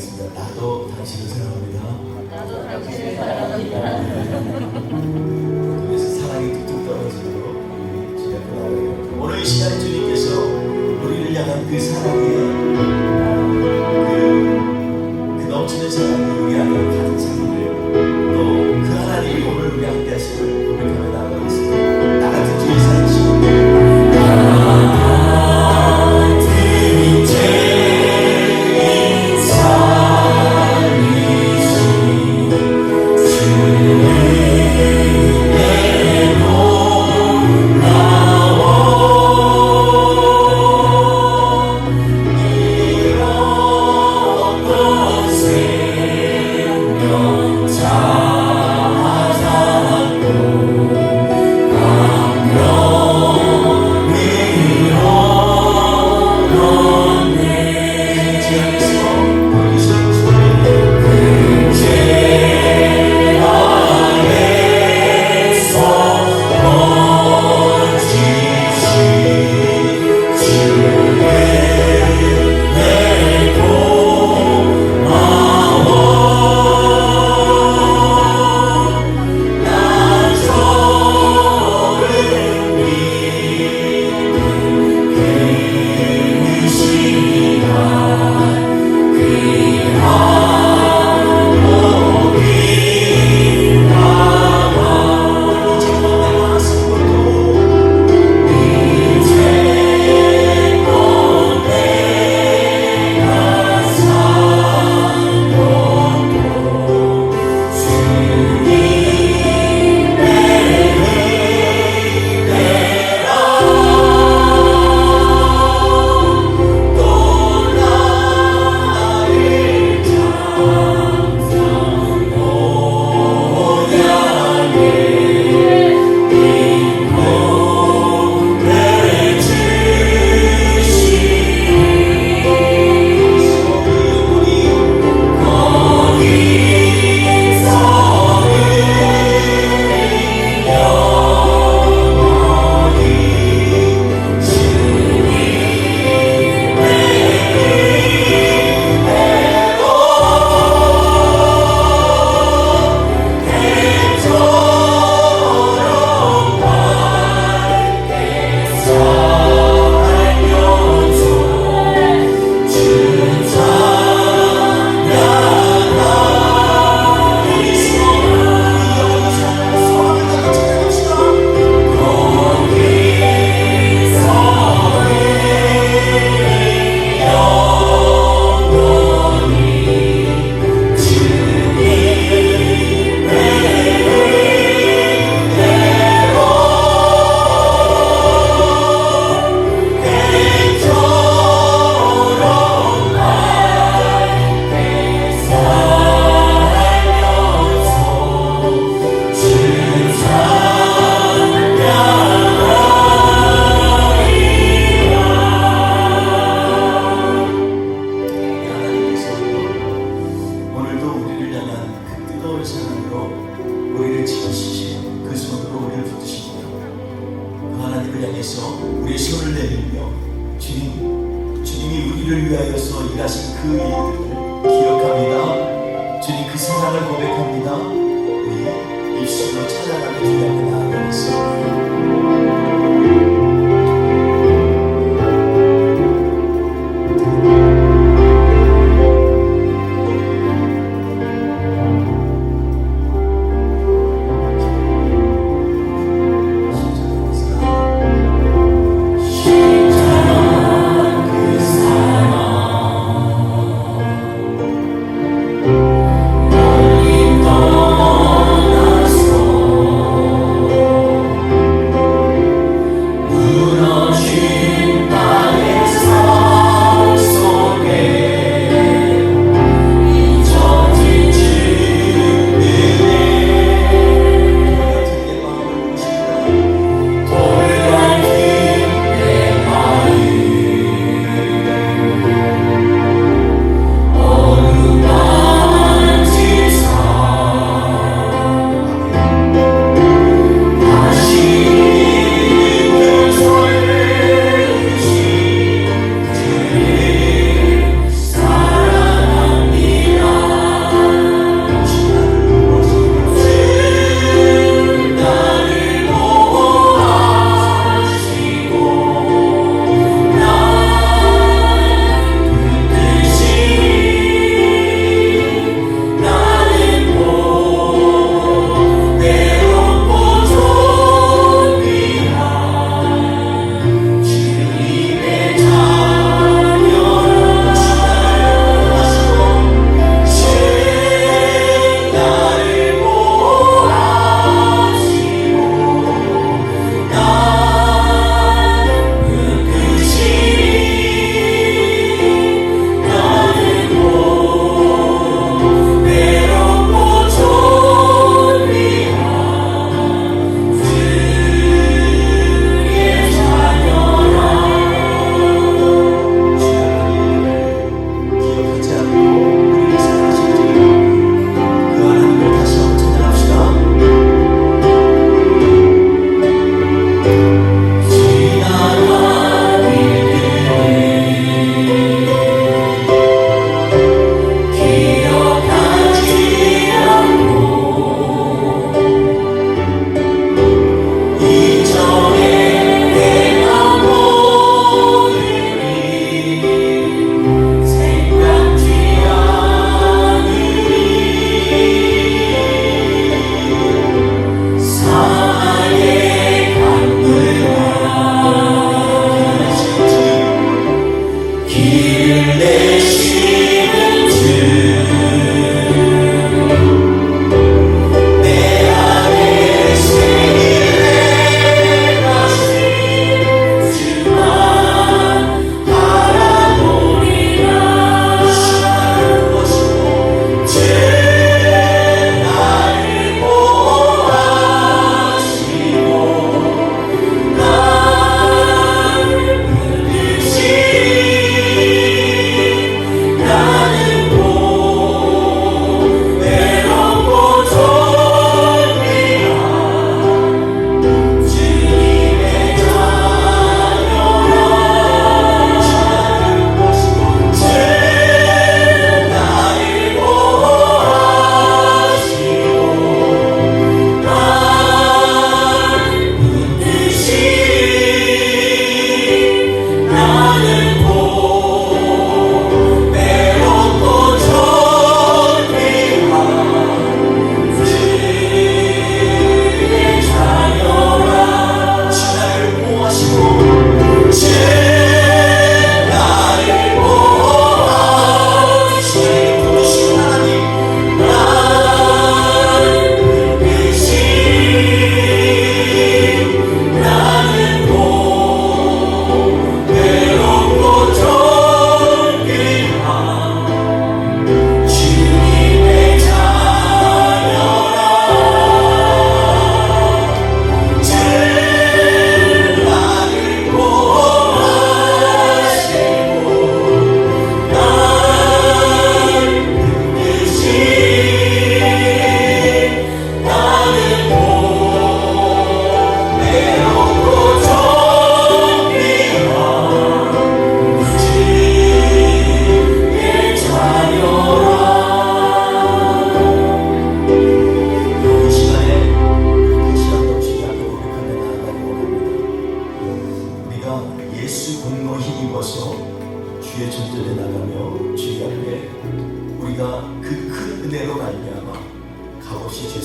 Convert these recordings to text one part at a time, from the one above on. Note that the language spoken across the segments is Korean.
고백하겠습니다. 나도 당신을 사랑합니다. 나도 당신을 사랑합니다. 그래서 사랑이 뚝뚝 떨어지도록 우리 주님 앞에 나와요. 오늘 이 시간에 주님께서 우리를 향한 그 사랑의 그 넘치는 사랑이 우리 안에 가득 차기를 또 그 하나님이 오늘 우리 함께 하심을 고백하며 나아가겠습니다. 나 같은 주의 사랑이시고 우리의 손을 내밀며 주님이 우리를 위하여서 일하신 그 일들을 기억합니다. 주님 그 사랑을 고백합니다. 우리 입술로 찬양하며 주님 앞에 나아가겠습니다.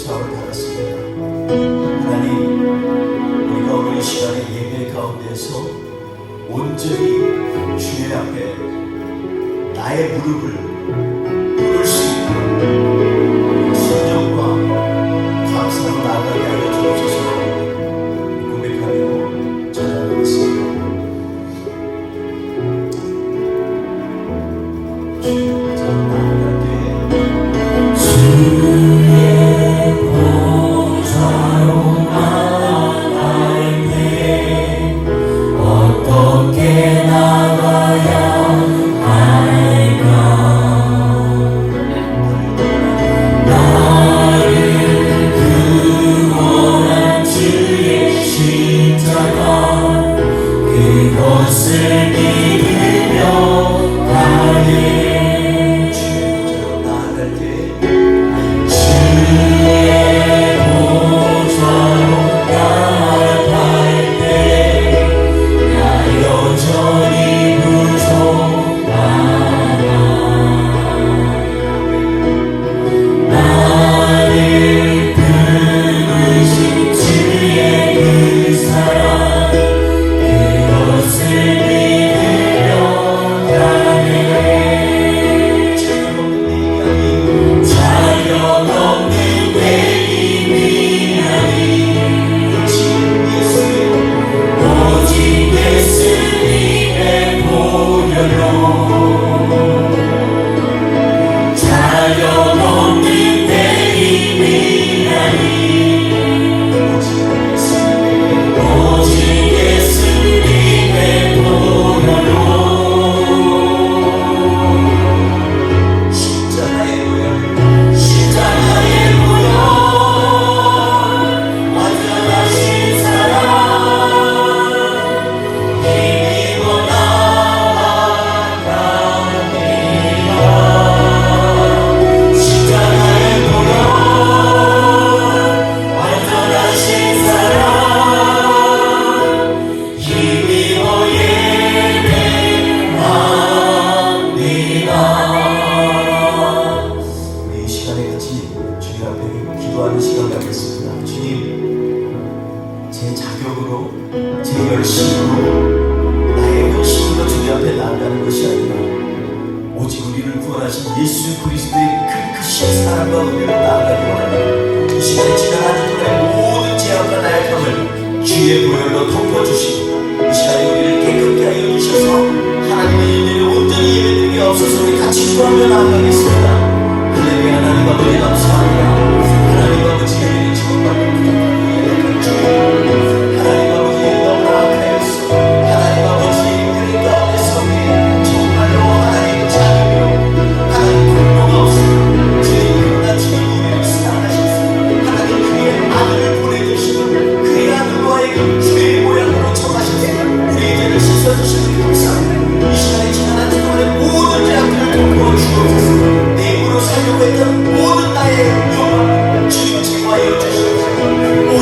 초청을 받았습니다. 하나님, 우리가 오늘 이 시간에 예배 가운데서 온전히 주의 앞에 나의 무릎을 꿇을 수 있는 신정과 감사로 나아가게 하여 주옵소서. 고백하며 전하겠습니다. 기도하는 시간 갖겠습니다. 주님, 제 자격으로, 제 열심으로, 나의 헌신으로 주님 앞에 나아가는 것이 아니라 오직 우리를 구원하신 예수 그리스도의 그 크신 사랑과 은혜로 나아가기 원합니다. 이 시간에 지난 한 주 동안의 모든 죄악과 나약함을 주의 보혈로 덮어주시고 이 시간에 우리를 깨끗게 하여 주셔서 하나님의 일들을 온전히 예배드리게 없어서 우리 같이 기도하며 나아가겠습니다. 할렐루야. 하나님 아버지 감사합니다. 하나님 아버지 지금받는 부탁드리는 주님, 하나님 아버지 너무나 악하였소. 하나님 아버지 우리 가운데서 정말로 하나님 자비로 하나님 공로가 없습니다. 주님 그러나 주님 우리를 사랑하셨습니다. 하나님 그의 아들을 보내주시고 그의 아들로 하여금 주의 모양으로 청하셨습니다. 우리의 죄를 씻어주시는 감사합니다. 이 시간에 지난 한 주 동안의 모든 죄악들을 덮어 주옵소서. 내 입으로 살려고 했던 모든 나의 욕망 주님 제거하여 주시옵소서.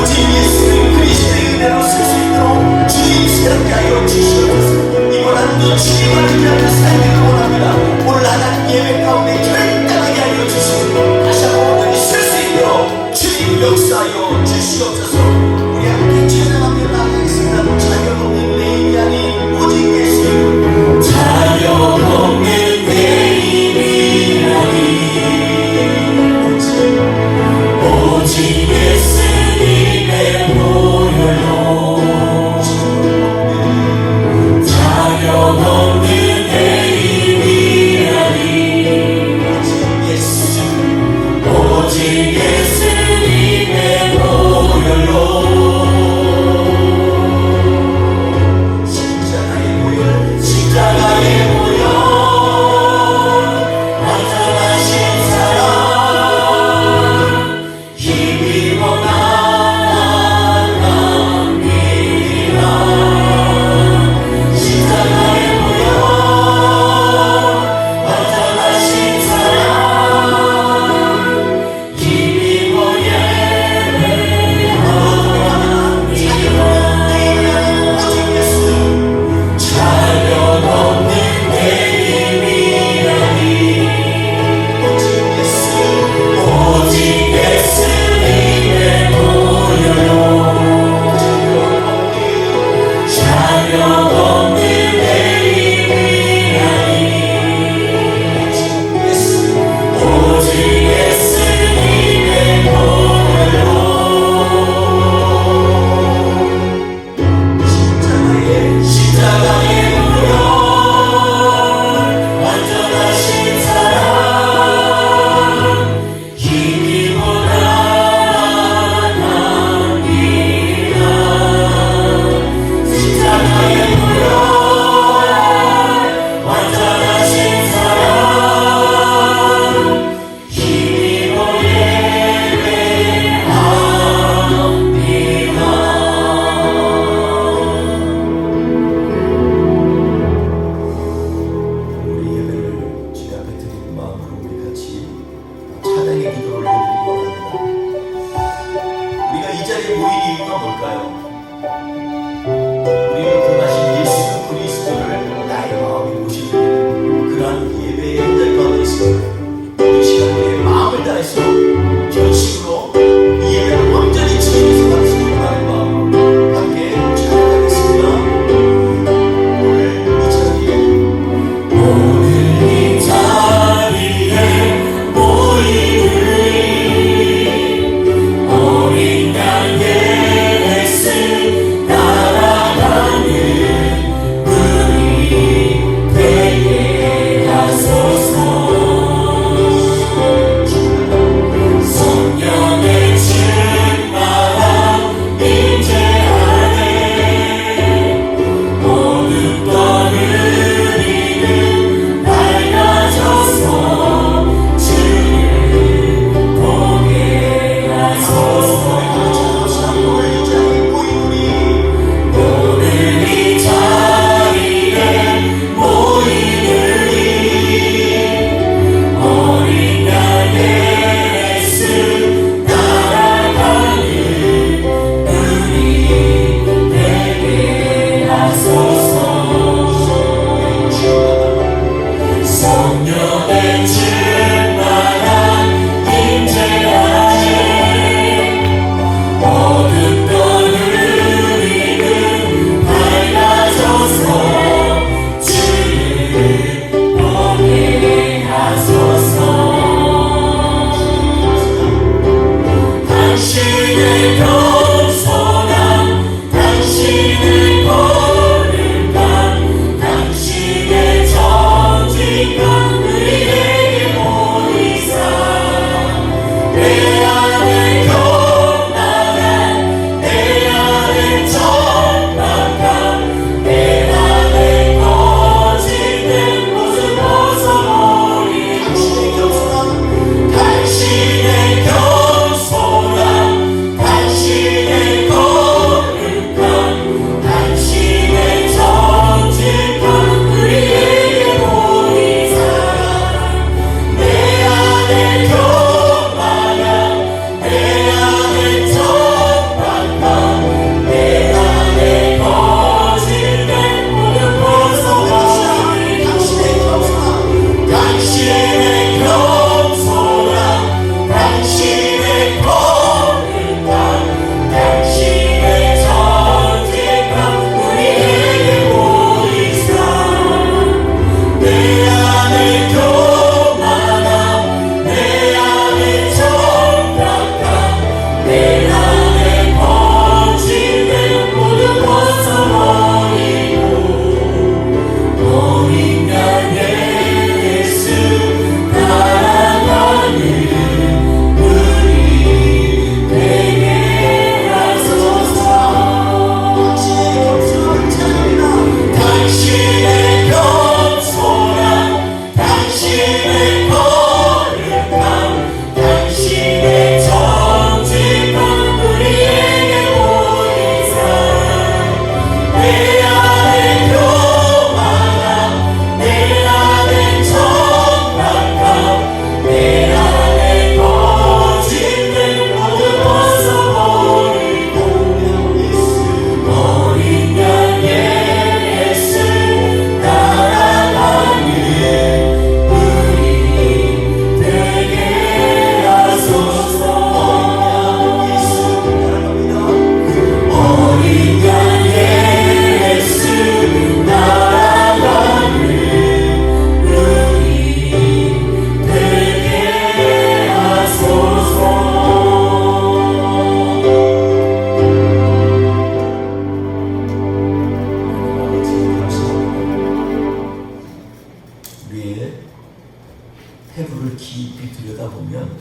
해부를 깊이 들여다보면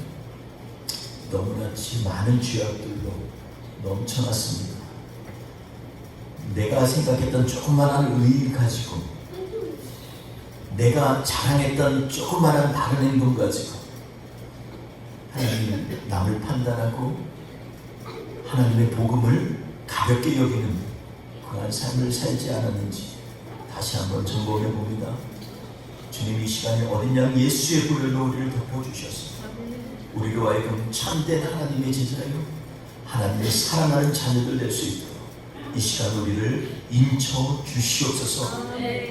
너무나치 많은 죄악들로 넘쳐났습니다. 내가 생각했던 조그마한 의의를 가지고, 내가 자랑했던 조그마한 다른 행동 가지고 하나님 남을 판단하고 하나님의 복음을 가볍게 여기는 그러한 삶을 살지 않았는지 다시 한번 점검해 봅니다. 주님 이 시간에 어린 양 예수의 보혈로 우리를 덮어주셨습니다. 우리로 하여금 참된 하나님의 제자요, 하나님의 사랑하는 자녀들 될 수 있도록 이 시간 우리를 인쳐 주시옵소서.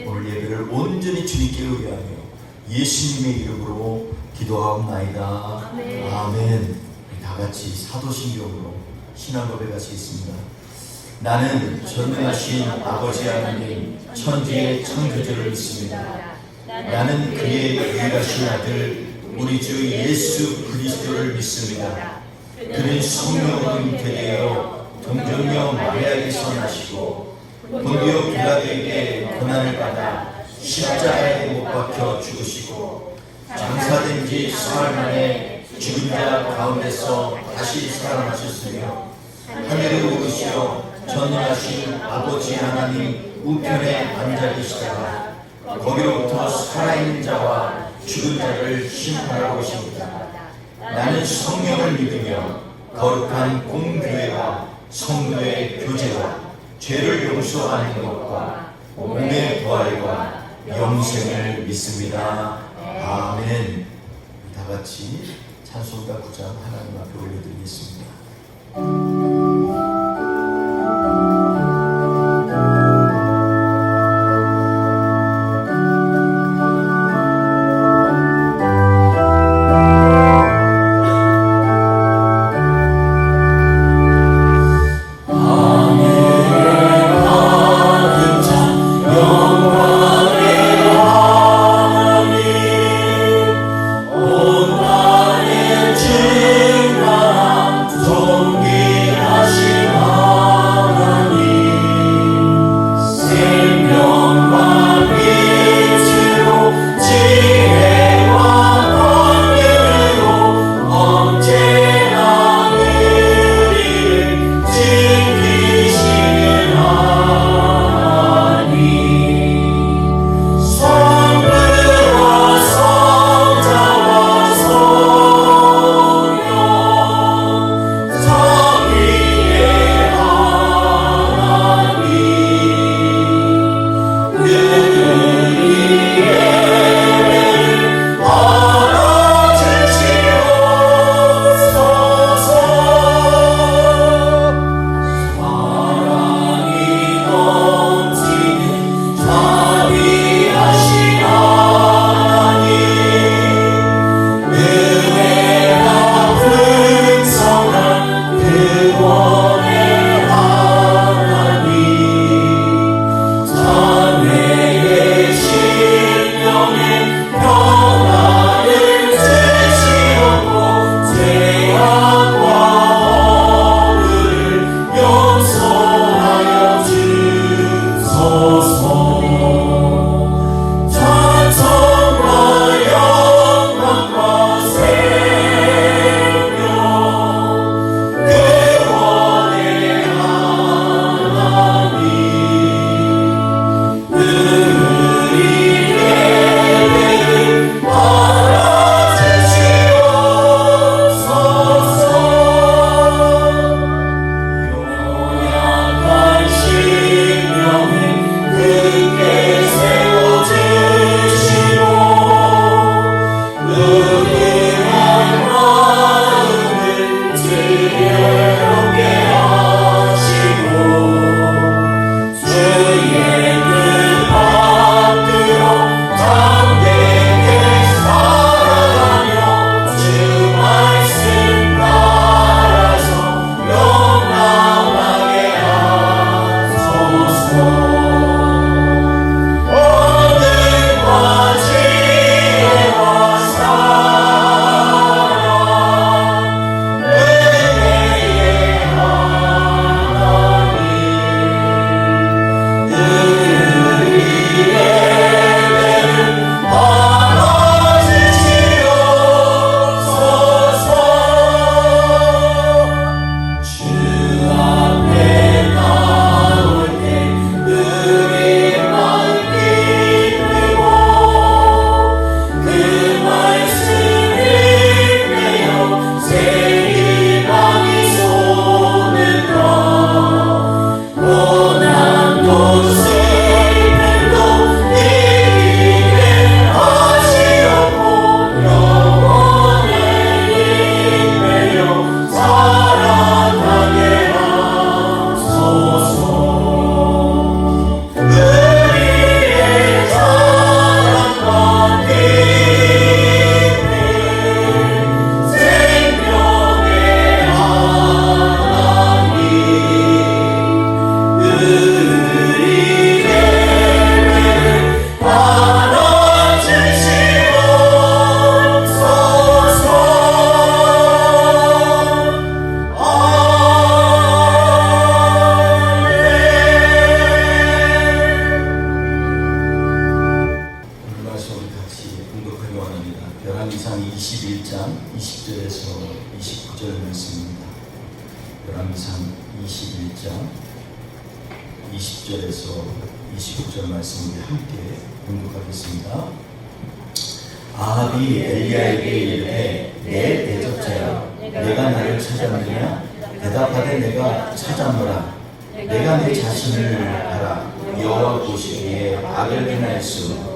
오늘 예배를 온전히 주님께 의뢰하며 예수님의 이름으로 기도하옵나이다. 아멘. 다 같이 사도신경으로 신앙 고백하시겠습니다. 나는 전능하신 아버지 하나님 천지의 창조주를 믿습니다. 나는 그의 유일하신 아들 우리 주 예수 그리스도를 믿습니다. 그는 성령으로 잉태되어 동정녀 마리아에게서 나시고 본디오 빌라도에게 고난을 받아 십자가에 못 박혀 죽으시고 장사된 지 사흘 만에 죽은 자 가운데서 다시 살아나셨으며 하늘에 오르시어 전능하신 아버지 하나님 우편에 앉아 계시다가 거기로부터 살아있는 자와 죽은 자를 심판하러 오십니다. 나는 성령을 믿으며 거룩한 공교회와 성도의 교제와 죄를 용서하는 것과 몸의 부활과 영생을 믿습니다. 아멘. 다 같이 찬송가 9장 하나님 앞에 올려드리겠습니다. 말씀입니다. 열왕기상 21장 20절에서 29절 말씀입니다. 열왕기상 21장 20절에서 29절 말씀을 함께 공독하겠습니다. 아합이 엘리야에게 이르되 내 대적자여 내가 나를 찾았느냐? 대답하되 내가 찾았노라. 내가 내 자신을 알아. 여호와 보시기에 악을 행하였으므로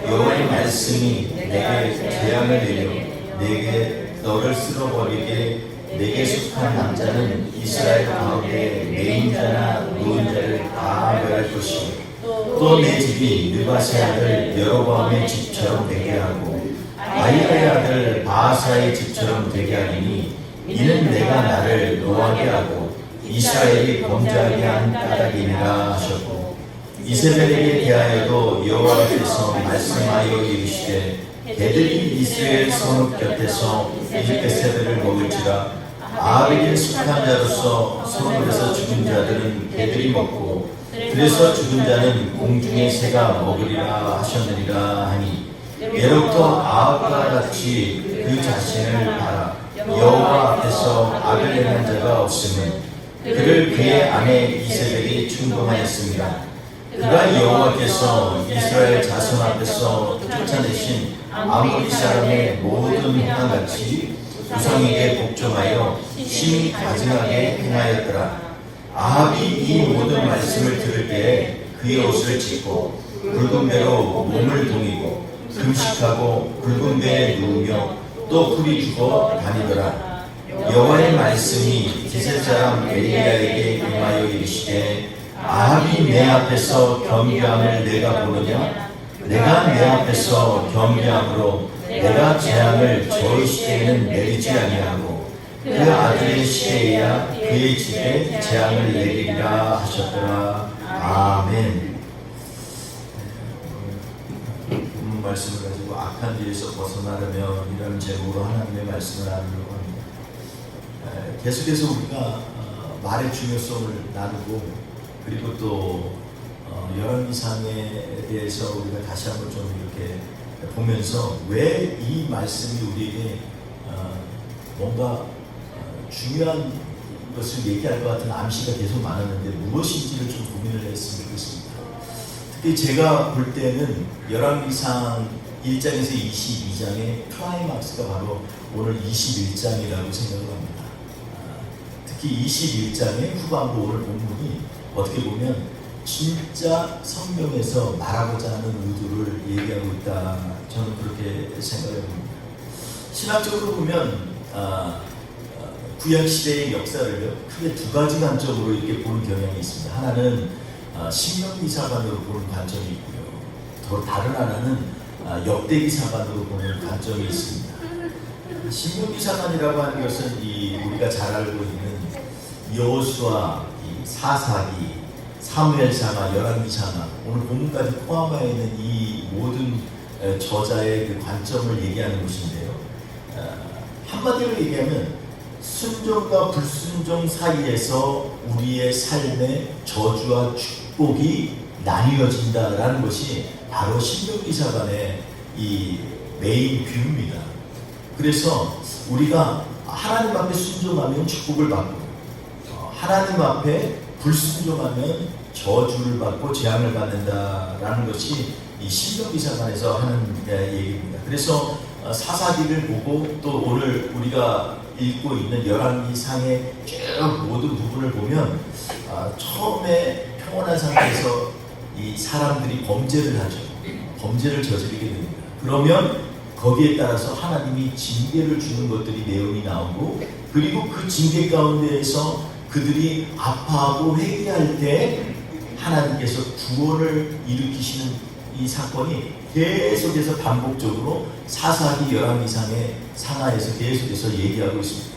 여호와의 말씀이 내게 재앙을 내려 내게 너를 쓸어버리게 내게 속한 남자는 이스라엘 가운데 매인자나 노인자를 다 멸할 것이요 또 내 집이 느바세 아들 여로보암의 집처럼 되게 하고 아히야의 아들 바하사의 집처럼 되게 하리니 이는 내가 나를 노하게 하고 이스라엘이 범죄하게 한 까닭이니라 하셨고 이세벨에게 대하여도 여호와께서 말씀하여 이르시되 개들이 이스라엘 성읍 곁에서 이스라엘을 먹을지라 아합에게 속한 자로서 성읍에서 죽은 자들은 개들이 먹고 그래서 죽은 자는 공중의 새가 먹으리라 하셨느니라 하니 예로부터 아합과 같이 그 자신을 알아 여호와 앞에서 악을 행한 자가 없음은 그를 그의 아내 이세벨이 충동하였습니다. 그가 여호와께서 이스라엘 자손 앞에서 쫓아내신 아모리 사람의 모든 행함같이 우상에게 복종하여 심히 가증하게 행하였더라. 아합이 이 모든 말씀을 들을 때에 그의 옷을 찢고 붉은 배로 몸을 동이고 금식하고 붉은 배에 누우며 또 풀이 주고 다니더라. 여호와의 말씀이 기셀 사람 엘리야에게 임하여 이르시되 아합이 내 앞에서 겸비함을 내가 보느냐? 내가 내 앞에서 겸비함으로 내가 재앙을 저의 시대에는 내리지 아니하고 그 아들의 시대에야 그의 집에 재앙을 내리리라 하셨더라. 아멘. 본문 말씀을 가지고 악한 길에서 벗어나려면 이라는 제목으로 하나님의 말씀을 나누려고 합니다. 계속해서 우리가 말의 중요성을 나누고 그리고 또 열왕기상에 대해서 우리가 다시 한번 좀 이렇게 보면서 왜 이 말씀이 우리에게 뭔가 중요한 것을 얘기할 것 같은 암시가 계속 많았는데 무엇인지를 좀 고민을 했으면 좋겠습니다. 특히 제가 볼 때는 열왕기상 1장에서 22장의 클라이막스가 바로 오늘 21장이라고 생각을 합니다. 특히 21장의 후반부 오늘 본문이 어떻게 보면 진짜 성경에서 말하고자 하는 의도를 얘기하고 있다. 저는 그렇게 생각을 합니다. 신학적으로 보면 구약시대의 역사를 크게 두 가지 관점으로 이렇게 보는 경향이 있습니다. 하나는 신명기사관으로 보는 관점이 있고요. 더 다른 하나는 역대기사관으로 보는 관점이 있습니다. 신명기사관이라고 하는 것은 우리가 잘 알고 있는 여호수아, 사사기, 사무엘상하, 열왕기상하 오늘 본문까지 포함하여 있는 이 모든 저자의 그 관점을 얘기하는 것인데요. 한마디로 얘기하면 순종과 불순종 사이에서 우리의 삶의 저주와 축복이 나뉘어진다라는 것이 바로 신명기사관의 이 메인 뷰입니다. 그래서 우리가 하나님 앞에 순종하면 축복을 받고 하나님 앞에 불순종하면 저주를 받고 재앙을 받는다라는 것이 이 신명기사관에서 하는 얘기입니다. 그래서 사사기를 보고 또 오늘 우리가 읽고 있는 열왕기상의 쭉 모든 부분을 보면 처음에 평온한 상태에서 이 사람들이 범죄를 하죠. 범죄를 저지르게 됩니다. 그러면 거기에 따라서 하나님이 징계를 주는 것들이 내용이 나오고 그리고 그 징계 가운데에서 그들이 아파하고 회개할 때 하나님께서 구원을 일으키시는 이 사건이 계속해서 반복적으로 사사기 열왕기상의 상하에서 계속해서 얘기하고 있습니다.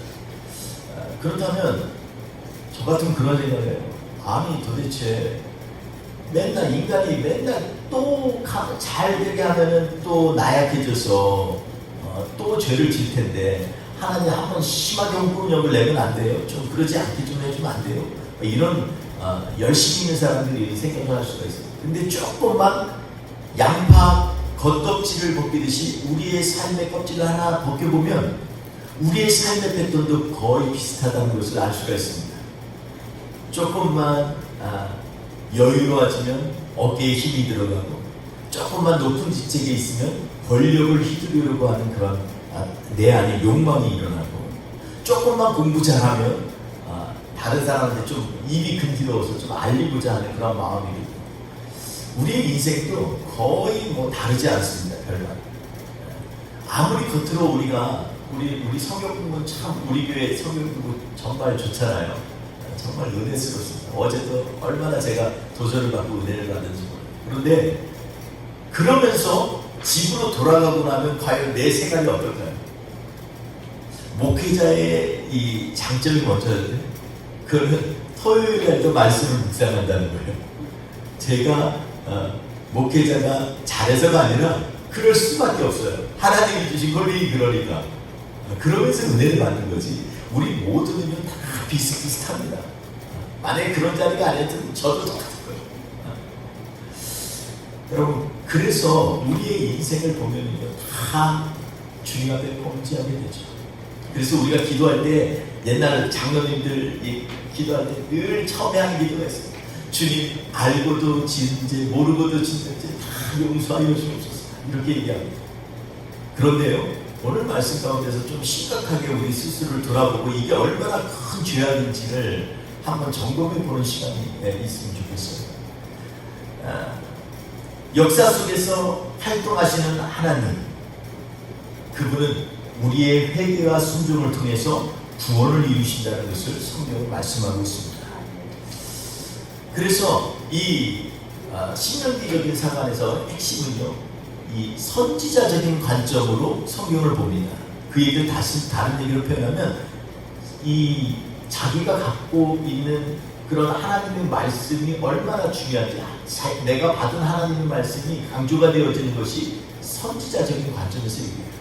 그렇다면 저 같은 그런 생각을 해요. 아니 도대체 맨날 인간이 맨날 또 잘 되게 하면은 또 나약해져서 또 죄를 질 텐데 하나님 한번 심하게 홍보력을 내면 안 돼요? 좀 그러지 않게 좀 해주면 안 돼요? 이런 열심히 있는 사람들이 생각을 할 수가 있어요. 근데 조금만 양파 겉껍질을 벗기듯이 우리의 삶의 껍질을 하나 벗겨보면 우리의 삶의 패턴도 거의 비슷하다는 것을 알 수가 있습니다. 조금만 여유로워지면 어깨에 힘이 들어가고, 조금만 높은 직책에 있으면 권력을 휘두르려고 하는 그런 내 안에 욕망이 일어나고, 조금만 공부 잘하면 다른 사람한테 좀 입이 근지러워서 좀 알리고자 하는 그런 마음이 들고, 우리의 인생도 거의 뭐 다르지 않습니다. 별반. 아무리 겉으로 우리 성경 공부는 참, 우리 교회 성경 공부 정말 좋잖아요. 정말 은혜스럽습니다. 어제도 얼마나 제가 도전을 받고 은혜를 받는지 몰라요. 그런데 그러면서 집으로 돌아가고 나면 과연 내 생각이 어떨까요? 목회자의 이 장점이 뭔지, 그거는 토요일 날도 말씀을 묵상한다는 거예요. 제가 목회자가 잘해서가 아니라 그럴 수밖에 없어요. 하나님이 주신 권리 그러니까. 그러면서 은혜를 받는 거지. 우리 모두는요 다 비슷비슷합니다. 만약에 그런 자리가 아니었으면 저도 똑같을 거예요. 여러분, 그래서 우리의 인생을 보면요 다 주님 앞에 범죄하게 되죠. 그래서 우리가 기도할 때, 옛날 장로님들 기도할 때 늘 처음에 하는 기도가 있어요. 주님, 알고도 지은 죄, 모르고도 지은 죄 다 용서하여 주옵소서. 이렇게 얘기합니다. 그런데요, 오늘 말씀 가운데서 좀 심각하게 우리 스스로를 돌아보고 이게 얼마나 큰 죄악인지를 한번 점검해 보는 시간이 있으면 좋겠어요. 역사 속에서 활동하시는 하나님, 그분은 우리의 회개와 순종을 통해서 구원을 이루신다는 것을 성경은 말씀하고 있습니다. 그래서 이 신명기적인 사관에서 핵심은요, 이 선지자적인 관점으로 성경을 봅니다. 그 얘기를 다른 얘기로 표현하면, 이 자기가 갖고 있는 그런 하나님의 말씀이 얼마나 중요한지, 내가 받은 하나님의 말씀이 강조가 되어지는 것이 선지자적인 관점에서 얘기해요.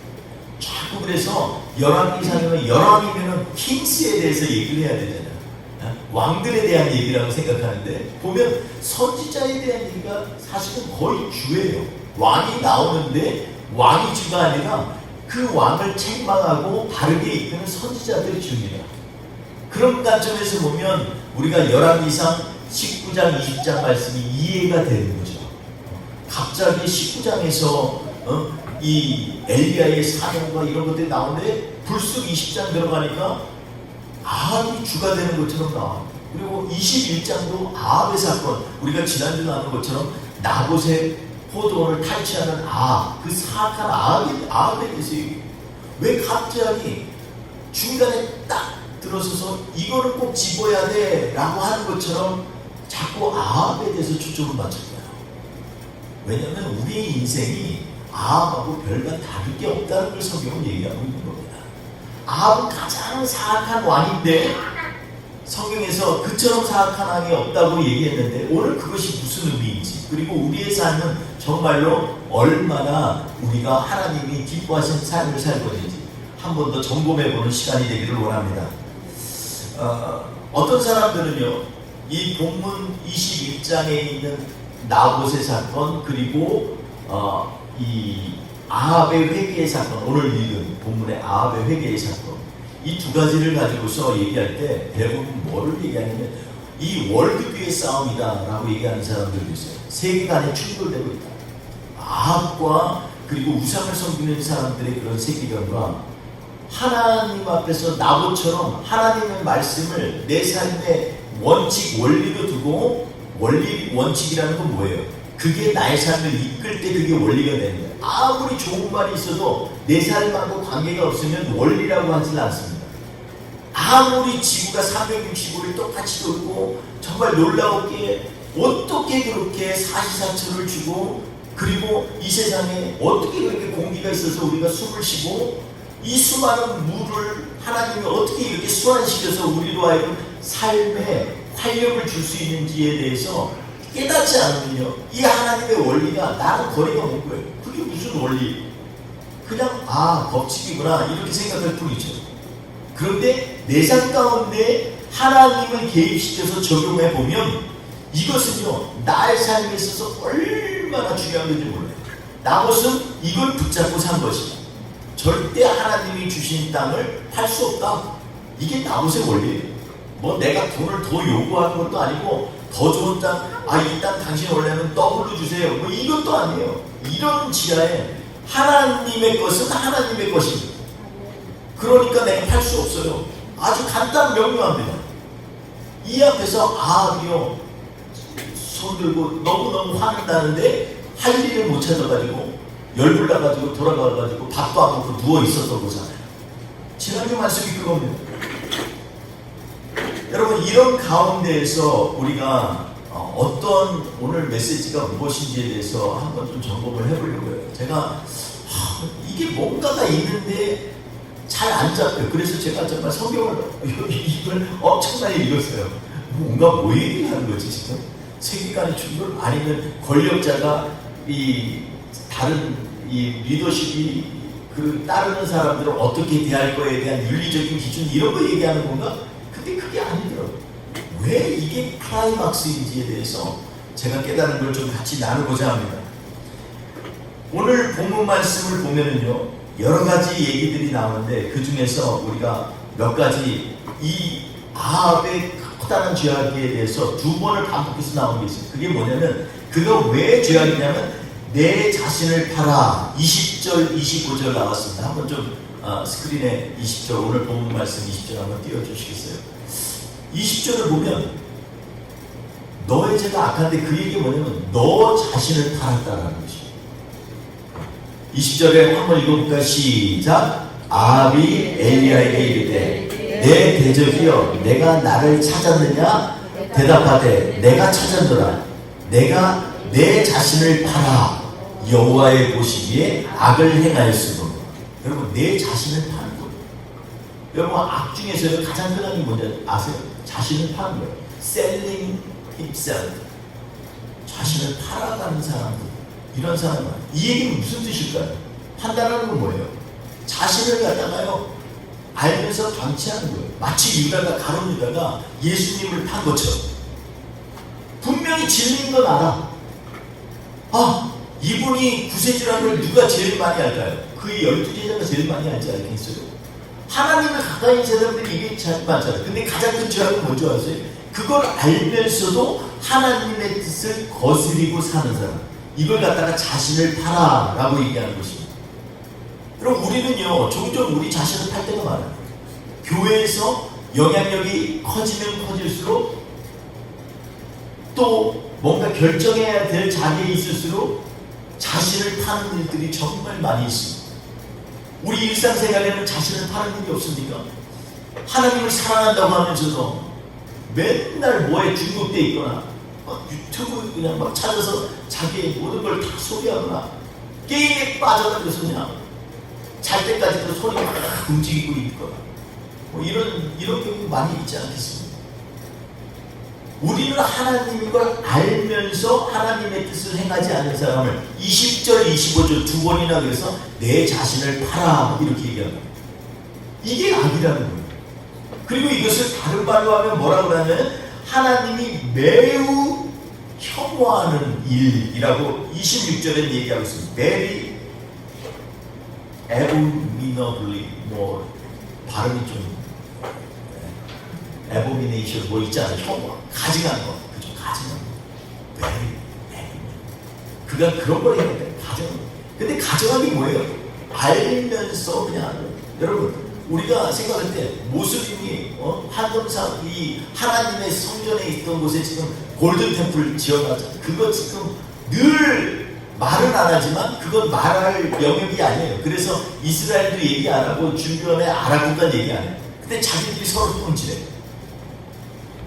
자꾸 그래서 열왕이면은 킹스에 대해서 얘기를 해야 되잖아요. 왕들에 대한 얘기라고 생각하는데, 보면 선지자에 대한 얘기가 사실은 거의 주예요. 왕이 나오는데 왕이 주가 아니라 그 왕을 책망하고 바르게 이끄는 선지자들이 주입니다. 그런 관점에서 보면 우리가 열왕기상 19장 20장 말씀이 이해가 되는 거죠. 갑자기 19장에서 이 엘리야의 사명과 이런 것들이 나오는데 불쑥 20장 들어가니까 아합이 주가 되는 것처럼 나와요. 그리고 21장도 아합의 사건, 우리가 지난주 나눈 것처럼 나봇의 포도원을 탈취하는 아합, 그 사악한 아합에 대해서 얘기해요. 왜 갑자기 중간에 딱 들어서서 이거를 꼭 집어야 돼 라고 하는 것처럼 자꾸 아합에 대해서 초점을 맞췄어요. 왜냐하면 우리의 인생이 아합하고 별반 다를 게 없다는 걸 성경은 얘기하고 있는 겁니다. 아합은 가장 사악한 왕인데 성경에서 그처럼 사악한 왕이 없다고 얘기했는데, 오늘 그것이 무슨 의미인지, 그리고 우리의 삶은 정말로 얼마나 우리가 하나님이 기뻐하신 삶을 살 것인지 한 번 더 점검해보는 시간이 되기를 원합니다. 어떤 사람들은요, 이 본문 21장에 있는 나봇의 사건, 그리고 이 아합의 회개의 사건, 오늘 읽은 본문의 아합의 회개의 사건, 이 두 가지를 가지고서 얘기할 때 대부분 뭐를 얘기하냐면 이 월드뷰의 싸움이다 라고 얘기하는 사람들도 있어요. 세계 간에 충돌되고 있다. 아합과 그리고 우상을 섬기는 사람들의 그런 세계관과 하나님 앞에서 나봇처럼 하나님의 말씀을 내 삶의 원칙, 원리로 두고, 원칙이라는 건 뭐예요? 그게 나의 삶을 이끌 때 그게 원리가 되는 거예요. 아무리 좋은 말이 있어도 내 삶하고 관계가 없으면 원리라고 하지는 않습니다. 아무리 지구가 365일 똑같이 돌고 정말 놀라웠기에 어떻게 그렇게 사시사철을 주고, 그리고 이 세상에 어떻게 그렇게 공기가 있어서 우리가 숨을 쉬고, 이 수많은 물을 하나님이 어떻게 이렇게 순환시켜서 우리로 하여금 삶에 활력을 줄 수 있는지에 대해서 깨닫지 않으면요, 이 하나님의 원리가 나랑 거리가 먼 거예요. 그게 무슨 원리? 그냥 법칙이구나 이렇게 생각할 뿐이죠. 그런데 내 삶 가운데 하나님을 개입시켜서 적용해 보면 이것은요, 나의 삶에 있어서 얼마나 중요한 건지 몰라요. 나봇은 이걸 붙잡고 산 것이다. 절대 하나님이 주신 땅을 팔 수 없다. 이게 나봇의 원리예요. 뭐 내가 돈을 더 요구하는 것도 아니고 더 좋은 땅, 이 땅 당신 원래는 더블로 주세요. 뭐 이것도 아니에요. 이런 지하에 하나님의 것은 하나님의 것입니다. 그러니까 내가 팔 수 없어요. 아주 간단 명료합니다. 이 앞에서 아합이요 손 들고 너무너무 화낸다는데 할 일을 못 찾아가지고 열불 나가지고 돌아가가지고 밥도 안 먹고 누워 있었던 거잖아요. 지난주 말씀이 그겁니다. 여러분, 이런 가운데에서 우리가 어떤 오늘 메시지가 무엇인지에 대해서 한번 좀 점검을 해보려고 해요. 제가 이게 뭔가가 있는데 잘 안 잡혀요. 그래서 제가 정말 성경을 이걸 엄청나게 읽었어요. 뭔가 뭐 얘기하는 거지 지금? 세계관의 충돌? 아니면 권력자가 이 다른 이 리더십이 그 따르는 사람들을 어떻게 대할 거에 대한 윤리적인 기준 이런 거 얘기하는 건가? 근데 그게 아니더라고요. 왜 이게 클라이막스인지에 대해서 제가 깨달은 걸 좀 같이 나누고자 합니다. 오늘 본문 말씀을 보면은요, 여러 가지 얘기들이 나오는데 그 중에서 우리가 몇 가지 이 아합의 커다란 죄악에 대해서 두 번을 반복해서 나오는 게 있어요. 그게 뭐냐면, 그가 왜 죄악이냐면 내 자신을 팔아. 20절 25절 나왔습니다. 한번 좀 스크린에 20절 오늘 본문 말씀 20절 한번 띄워주시겠어요? 20절을 보면 너의 죄가 악한데 그 얘기가 뭐냐면 너 자신을 팔았다라는 것이에요. 20절에 한번 읽어볼까요? 시작. 아합이 엘리야에게 이르되 내 대적이여 내가 나를 찾았느냐? 대답하되 내가 찾았노라. 내가 내 자신을 팔아 여호와의 보시기에 악을 행하였으므로. 여러분, 내 자신을 파는 거예요. 여러분, 악 중에서 가장 흔한 게 뭔지 아세요? 자신을 파는 거예요. Selling himself. 자신을 팔아가는 사람들. 이런 사람은 이 얘기는 무슨 뜻일까요? 판단하는 건 뭐예요? 자신을 갖다가요 알면서 방치하는 거예요. 마치 유다가 가룟 유다가 예수님을 판 것처럼. 분명히 진리인 건 알아. 이분이 구세주라는 걸 누가 제일 많이 알까요? 그 12제자가 제일 많이 알지 않겠어요? 하나님을 가까이 있는 사람들이 이게 잘 많잖아요. 근데 가장 큰 죄악은 뭔지 아세요? 그걸 알면서도 하나님의 뜻을 거스리고 사는 사람. 이걸 갖다가 자신을 팔아 라고 얘기하는 것입니다. 그럼 우리는요, 종종 우리 자신을 팔 때가 많아요. 교회에서 영향력이 커지면 커질수록, 또 뭔가 결정해야 될 자리에 있을수록 자신을 파는 일들이 정말 많이 있습니다. 우리 일상생활에는 자신을 파는 일이 없습니까? 하나님을 사랑한다고 하면서도 맨날 뭐에 중독돼 있거나 유튜브 그냥 막 찾아서 자기의 모든 걸 다 소비하거나 게임에 빠져가지고서 그냥 잘 때까지도 손이 막 움직이고 있거나 뭐 이런 경우 많이 있지 않겠습니까? 우리는 하나님인 걸 알면서 하나님의 뜻을 행하지 않는 사람을 20절 25절 두 번이나 그래서 내 자신을 팔아 이렇게 얘기합니다. 이게 악이라는 거예요. 그리고 이것을 다른 말로 하면 뭐라고 하냐면 하나님이 매우 혐오하는 일이라고 26절에 얘기하고 있습니다. Very abominably, 뭐 발음이 좀 abomination 뭐 있잖아요. 혐오, 가증하는 거, 그죠? 가증하는 거. Very abominable. 그가 그런 걸 해야 돼. 가증하는 거. 근데 가증하는 게 뭐예요? 알면서 그냥 하는 거예요. 여러분, 우리가 생각할 때 모슬림이 한금사 이 하나님의 성전에 있던 곳에 지금 골든 템플 지어놨잖아요. 그거 지금 늘 말은 안 하지만 그건 말할 영역이 아니에요. 그래서 이스라엘도 얘기 안 하고 주변의 아랍국가 얘기 안 해요. 근데 자기들이 서로 통치해.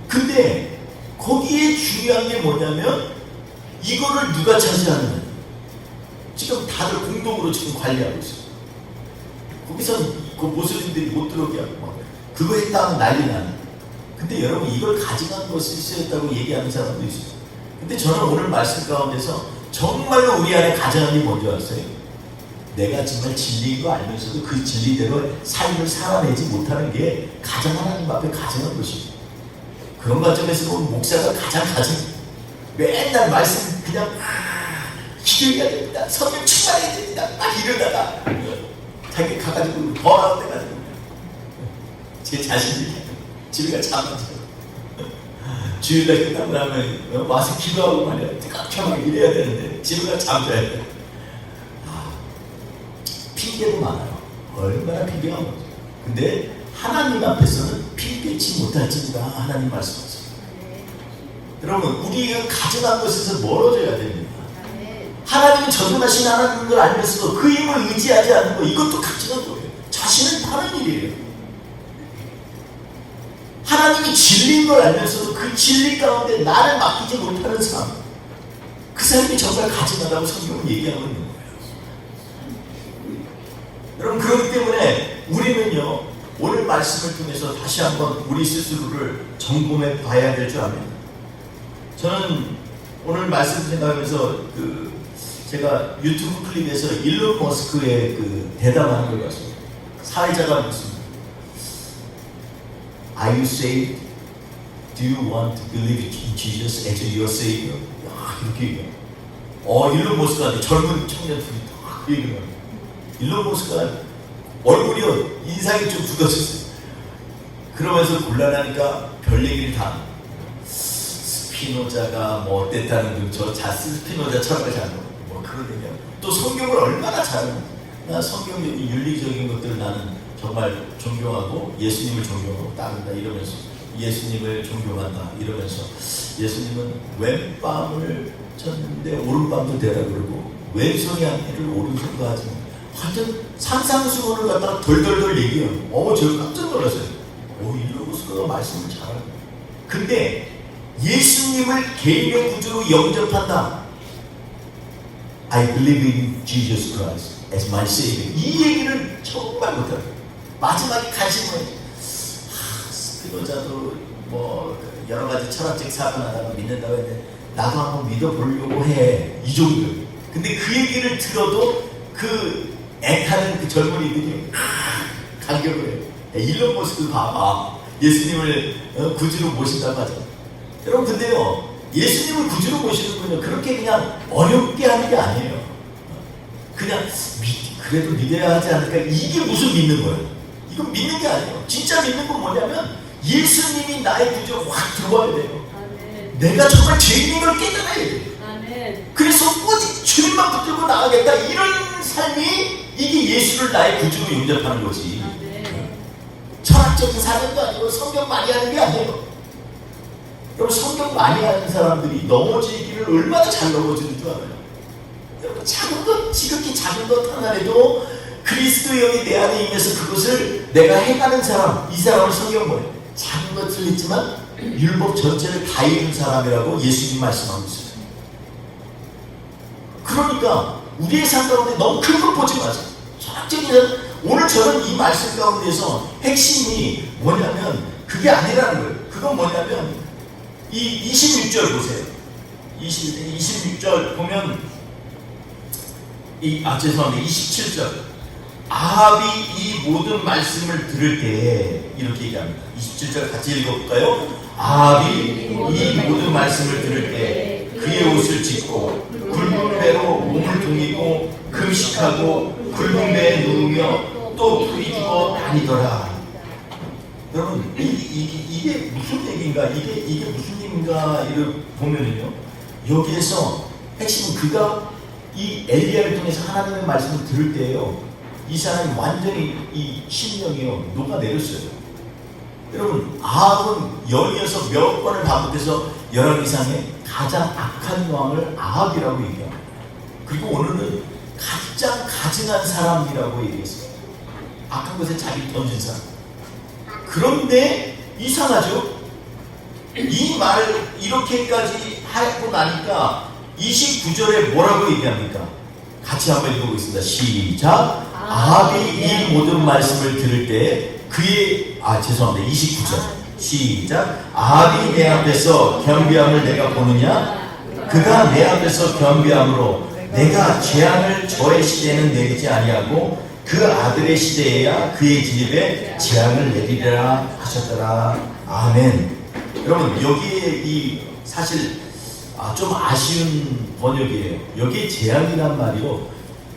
근데 거기에 중요한 게 뭐냐면 이거를 누가 차지하느냐. 지금 다들 공동으로 지금 관리하고 있어요. 거기서 그 모슬림들이 못 들어오게 하고 막 그거 했다면 난리 나는. 근데 여러분, 이걸 가져간 것을 있었다고 얘기하는 사람도 있어요. 근데 저는 오늘 말씀 가운데서 정말로 우리 안에 가져간 게 뭔지 아세요? 내가 정말 진리인 거 알면서도 그 진리대로 삶을 살아내지 못하는 게 가장 하나님 앞에 가져간 것입니다. 그런 관점에서 보면 목사가 가장 맨날 말씀 그냥 기도해야 됩니다. 성령 충만해야 됩니다. 막 이러다가 자기 가가지고 번아웃 돼가지고 제 자신이 집에 가서 잠을 자요. 주일날 끝나고 나면 와서 기도하고 말이야. 뜨겁게 이래야 되는데 집에 가서 잠자야 돼. 핑계도 많아요. 얼마나 핑계가 많아요. 근데 하나님 앞에서는 핑계치 못할지니라 하나님 말씀하세요. 여러분, 우리가 가져간 것에서 멀어져야 됩니다. 하나님은 전능하신 하나님인 걸 알면서도 그 힘을 의지하지 않는 거, 이것도 가져간 거예요. 자신을 파는 일이에요. 하나님이 진리인 걸 알면서도 그 진리 가운데 나를 맡기지 못하는 삶, 그 삶이 정말 가증하다고 성경은 얘기하고 있는 거예요. 여러분, 그렇기 때문에 우리는요, 오늘 말씀을 통해서 다시 한번 우리 스스로를 점검해 봐야 될 줄 압니다. 저는 오늘 말씀 생각하면서 제가 유튜브 클립에서 일론 머스크의 대답하는 걸 봤어요. 사회자가 묻습니다. Are you saved? Do you want to believe in Jesus as your Savior? 야, 이렇게 얘기해요. 일론 머스크한테 젊은 청년 둘이 딱 그 얘기를 해요. 일론 머스크가 얼굴이요, 인상이 좀 굳어졌어요. 그러면서 곤란하니까 별 얘기를 다 스피노자가 뭐 어땠다는 스피노자 철학을 잘 뭐 그런 얘기하고 또 성경을 얼마나 잘하는지. 나 성경적인 윤리적인 것들을 나는 정말 존경하고 예수님을 존경하고 따른다 이러면서 예수님을 존경한다 이러면서 예수님은 왼밤을 쳤는데 오른밤도 되라 그러고 왼손이 아니를 오른손도 하지 하여튼 상상수문을 갖다가 덜덜덜 얘기해요. 저 깜짝 놀랐어요. 일론 머스크가 말씀을 잘하네. 근데 예수님을 개인의 구주로 영접한다. I believe in Jesus Christ as my Savior. 이 얘기를 정말 못해요. 마지막에 관심을 스피노자도 뭐 여러 가지 철학적 사관하다가 믿는다고 했는데 나도 한번 믿어보려고 해. 이 정도. 근데 그 얘기를 들어도 그 애타는 그 젊은이들이 감격을 해요. 일론 머스크 봐봐. 예수님을 구주로 모신다고 하죠. 여러분, 근데요, 예수님을 구주로 모시는군요. 그렇게 그냥 어렵게 하는 게 아니에요. 그냥 그래도 믿어야 하지 않을까? 이게 무슨 믿는 거예요? 이건 믿는 게 아니에요. 진짜 믿는 건 뭐냐면 예수님이 나의 구주로 확 들어와야 돼요. 아멘. 내가 정말 죄인인 걸 깨달아야 돼요. 아멘. 그래서 오직 주님만 붙들고 나가겠다. 이런 삶이 이게 예수를 나의 구주로 영접하는 거지. 아멘. 철학적인 사람도 아니고 성경 많이 하는 게 아니에요. 여러분, 성경 많이 하는 사람들이 넘어지기를 얼마나 잘 넘어지는 줄 알아요? 여러분, 작은 것, 지극히 작은 것 하나라도 그리스도의 영이 내 안에 임해서 그것을 내가 해가는 사람, 이 사람을 성경 뭐예요? 작은 것을 했지만 율법 전체를 다 이룬 사람이라고 예수님 말씀하고 있어요. 그러니까 우리의 삶 가운데 너무 큰 것 보지 마세요. 철학적인 오늘 저는 이 말씀 가운데서 핵심이 뭐냐면 그게 아니라는 거예요. 그건 뭐냐면 이 26절 보세요. 26절 보면 죄송합니다. 27절. 아합이 이 모든 말씀을 들을 때 이렇게 얘기합니다. 27절 같이 읽어볼까요? 아합이 이 모든 말씀을 들을 때 그의 옷을 찢고 굵은 배로 몸을 동이고 금식하고 굵은 배에 누우며 또 부리주고 다니더라. 여러분, 이게 무슨 얘기인가? 이게 무슨 얘기인가? 이를 보면은요, 여기에서 핵심은 그가 이 엘리야를 통해서 하나님의 말씀을 들을 때에요, 이 사람이 완전히 이 심령이요 녹아내렸어요. 여러분, 아합은 연이어서 몇 번을 반복해서 열왕기상에 가장 악한 왕을 아합이라고 얘기합니다. 그리고 오늘은 가장 가증한 사람이라고 얘기했어요. 악한 것에 자기를 던진 사람. 그런데 이상하죠? 이 말 이렇게까지 하고 나니까 29절에 뭐라고 얘기합니까? 같이 한번 읽어보겠습니다. 시작. 아합이 이 모든 말씀을 들을 때 그의 29절 시작. 아합이 내 앞에서 겸비함을 내가 보느냐? 그가 내 앞에서 겸비함으로 내가 재앙을 저의 시대에는 내리지 아니하고 그 아들의 시대에야 그의 집에 재앙을 내리리라 하셨더라. 아멘. 여러분, 여기에 이 사실 좀 아쉬운 번역이에요. 여기에 재앙이란 말이요,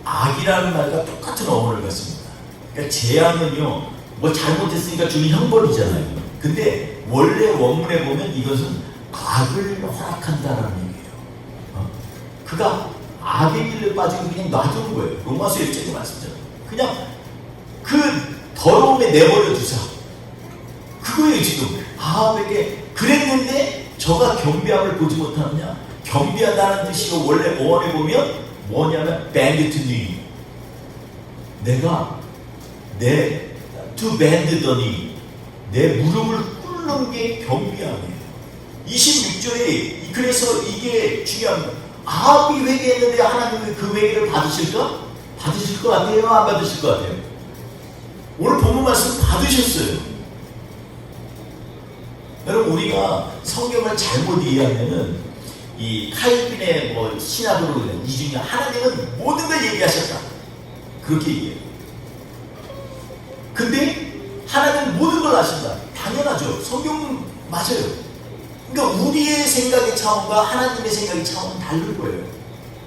악이라는 말과 똑같은 어원을 갖습니다. 그러니까 재앙은요, 뭐 잘못했으니까 주는 형벌이잖아요. 근데 원래 원문에 보면 이것은 악을 허락한다라는 얘기예요. 그가 악의 길에 빠지고 그냥 놔두는 거예요. 로마서 1장의 말씀처럼. 그냥 그 더러움에 내버려 두자. 그거예요. 지금 아합에게 그랬는데 저가 겸비함을 보지 못하느냐. 겸비하다는 뜻이 원래 어원에 보면 뭐냐면 bend to knee. 내가 to bend the knee. 내 무릎을 꿇는 게 겸비함이에요. 26절에 그래서 이게 중요한 거예요. 아합이 회개했는데 하나님이 그 회개를 받으실까? 받으실 것 같아요? 안 받으실 것 같아요? 오늘 본문 말씀 받으셨어요. 여러분, 우리가 성경을 잘못 이해하면은 이 칼빈의 뭐 신학으로 이 중에 하나님은 모든 걸 얘기하셨다, 그렇게 얘기해요. 근데 하나님은 모든 걸 아신다, 당연하죠. 성경은 맞아요. 그러니까 우리의 생각의 차원과 하나님의 생각의 차원은 다른 거예요.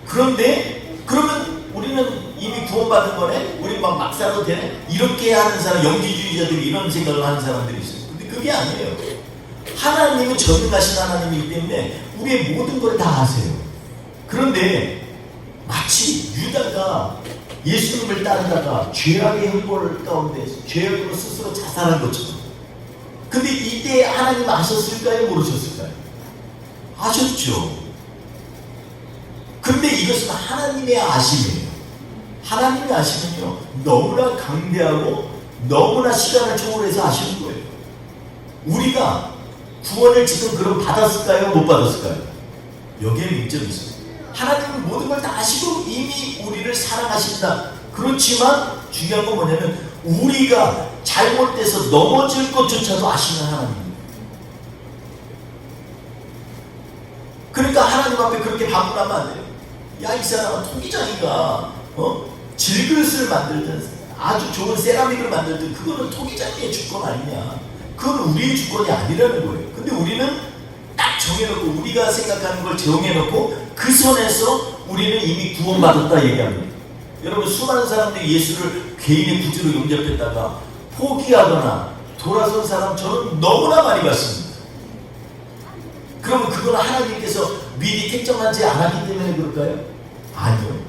그런데 그러면 우리는 이미 구원받은 거네? 우리 막 살아도 되네? 이렇게 하는 사람, 영지주의자들이 이런 생각을 하는 사람들이 있어요. 근데 그게 아니에요. 하나님은 전능하신 하나님이기 때문에 우리의 모든 걸 다 아세요. 그런데 마치 유다가 예수님을 따르다가 죄악의 형벌 가운데 죄악으로 스스로 자살한 것처럼. 근데 이때 하나님 아셨을까요? 모르셨을까요? 아셨죠. 그런데 이것은 하나님의 아심이에요. 하나님의 아심은요, 너무나 강대하고 너무나 시간을 초월해서 아시는 거예요. 우리가 구원을 지금 그럼 받았을까요? 못 받았을까요? 여기에 문제가 있어요. 하나님은 모든 걸 다 아시고 이미 우리를 사랑하신다. 그렇지만 중요한 건 뭐냐면 우리가 잘못돼서 넘어질 것조차도 아시는 하나님입니다. 그러니까 하나님 앞에 그렇게 반문하면 안 돼요. 야, 이 사람은 토기장이가 질그릇을 만들든 아주 좋은 세라믹을 만들든 그거는 토기장의 주권 아니냐. 그건 우리의 주권이 아니라는 거예요. 근데 우리는 딱 정해놓고 우리가 생각하는 걸 정해놓고 그 선에서 우리는 이미 구원받았다 얘기합니다. 여러분, 수많은 사람들이 예수를 개인의 구주로 용접했다가 포기하거나 돌아선 사람 저는 너무나 많이 봤습니다. 그러면 그건 하나님께서 미리 택정하지 않았기 때문에 그럴까요? 아니요.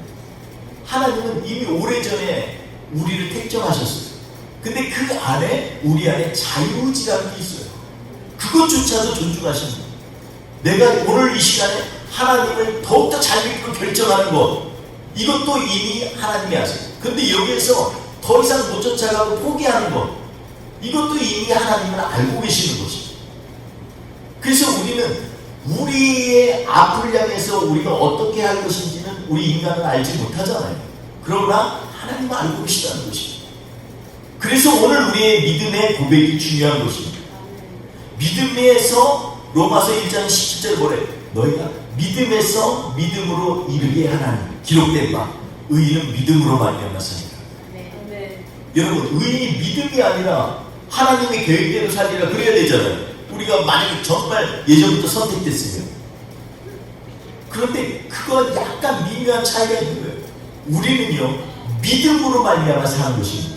하나님은 이미 오래전에 우리를 택정하셨어요. 근데 그 안에 우리 안에 자유의지라는 게 있어요. 그것조차도 존중하십니다. 내가 오늘 이 시간에 하나님을 더욱더 잘 믿고 결정하는 것, 이것도 이미 하나님이 아세요. 근데 여기에서 더 이상 못 쫓아가고 포기하는 것, 이것도 이미 하나님은 알고 계시는 것이죠. 그래서 우리는 우리의 앞을 향해서 우리가 어떻게 할 것인지는 우리 인간은 알지 못하잖아요. 그러나 하나님은 알고 계시다는 것입니다. 그래서 오늘 우리의 믿음의 고백이 중요한 것입니다. 믿음에서 로마서 1장 17절 뭐래? 너희가 믿음에서 믿음으로 이르게 하나니 기록된 바 의인은 믿음으로 말미암아 사니라. 여러분, 의인이 믿음이 아니라 하나님의 계획대로 살리라 그래야 되잖아요. 우리가 만약에 정말 예전부터 선택됐으면. 그런데 그건 약간 미묘한 차이가 있는 거예요. 우리는요, 믿음으로 말미암아 사는 것입니다.